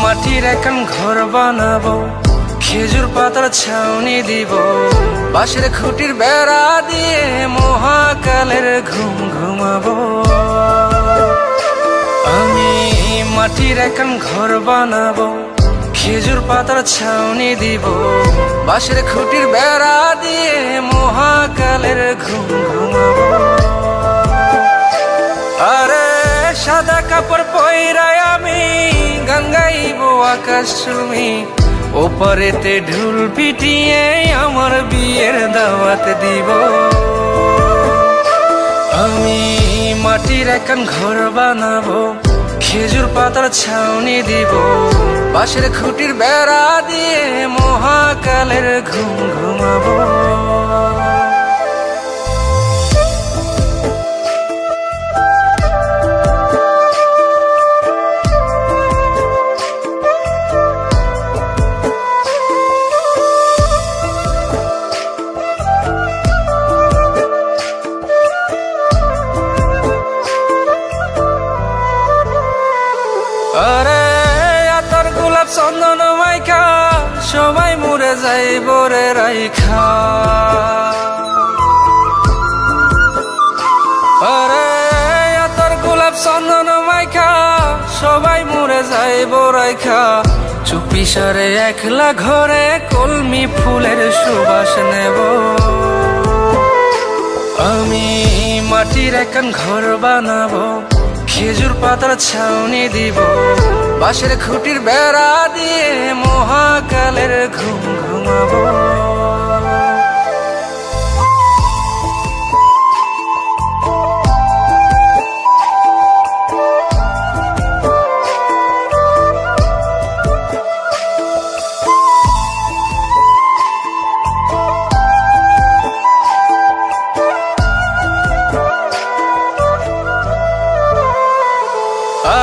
মাটির এখন ঘর বানাবো, খেজুর পাতার ছাউনি দিব, বাঁশের খুঁটির বেড়া দিয়ে মহাকালের ঘুম ঘুমাবো। আমি মাটির এখন ঘর বানাবো, খেজুর পাতার ছাউনি দিব, বাঁশের খুঁটির বেড়া দিয়ে মহাকালের ঘুম ঘুমাবো। আরে সাদা কাপড় পইরায় আমি গান গাইব আকাশ চুমি, ওপারেতে ঢুল পিটিয়ে আমার বিয়ের দাওয়াত দিব। আমি মাটির এখন ঘর বানাবো, খেজুর পাতার ছাউনি দিব, বাঁশের খুঁটির বেড়া দিয়ে মহাকালের ঘুম ঘুমাবো। আরে আতর গোলাপ চন্দন মাইখা সবাই মরে যাইব রে রাইখা। আরে আতর গোলাপ চন্দন মাইখা সবাই মরে যাইব রাইখা, চুপি সারে একলা ঘরে কলমি ফুলের সুবাস নেব। আমি মাটির এখন ঘর বানাবো, খেজুর পাতার ছাউনি দিব, বাঁশের খুঁটির বেড়া দিয়ে মহাকালের ঘুম ঘুমাবো।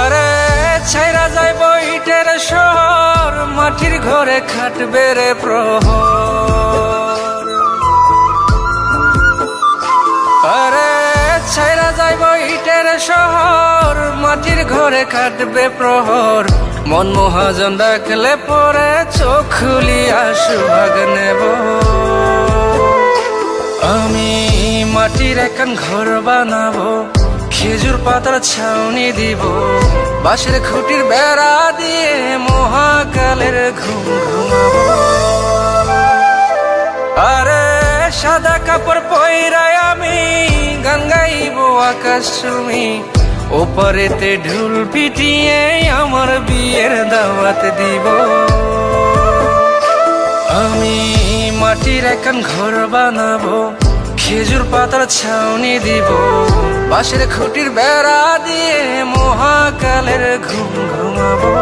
আরে ছাইরা যাইব ইটের শহর, মাটির ঘরে খাটবে রে প্রহর। আরে ছাইরা যাইব ইটের শহর, মাটির ঘরে খাটবে প্রহর। মন মহাজন ডাকলে পরে চোখ খুলিয়া সুভাগ নেব। আমি মাটির এখন ঘর বানাবো, খেজুর পাতার ছাউনি দিব, বাঁশের খুঁটির বেড়া দিয়ে মহাকালের ঘুম ঘুমাবো। আরে সাদা কাপড় পইরায় আমি গান গাইব আকাশ চুমি, ওপারেতে ঢুল পিটিয়ে আমার বিয়ের দাওয়াত দিব। আমি মাটির এখন ঘর বানাবো, খেজুর পাতার ছাউনি দিব, বাঁশের খুঁটির বেড়া দিয়ে মহাকালের ঘুম ঘুমাবো।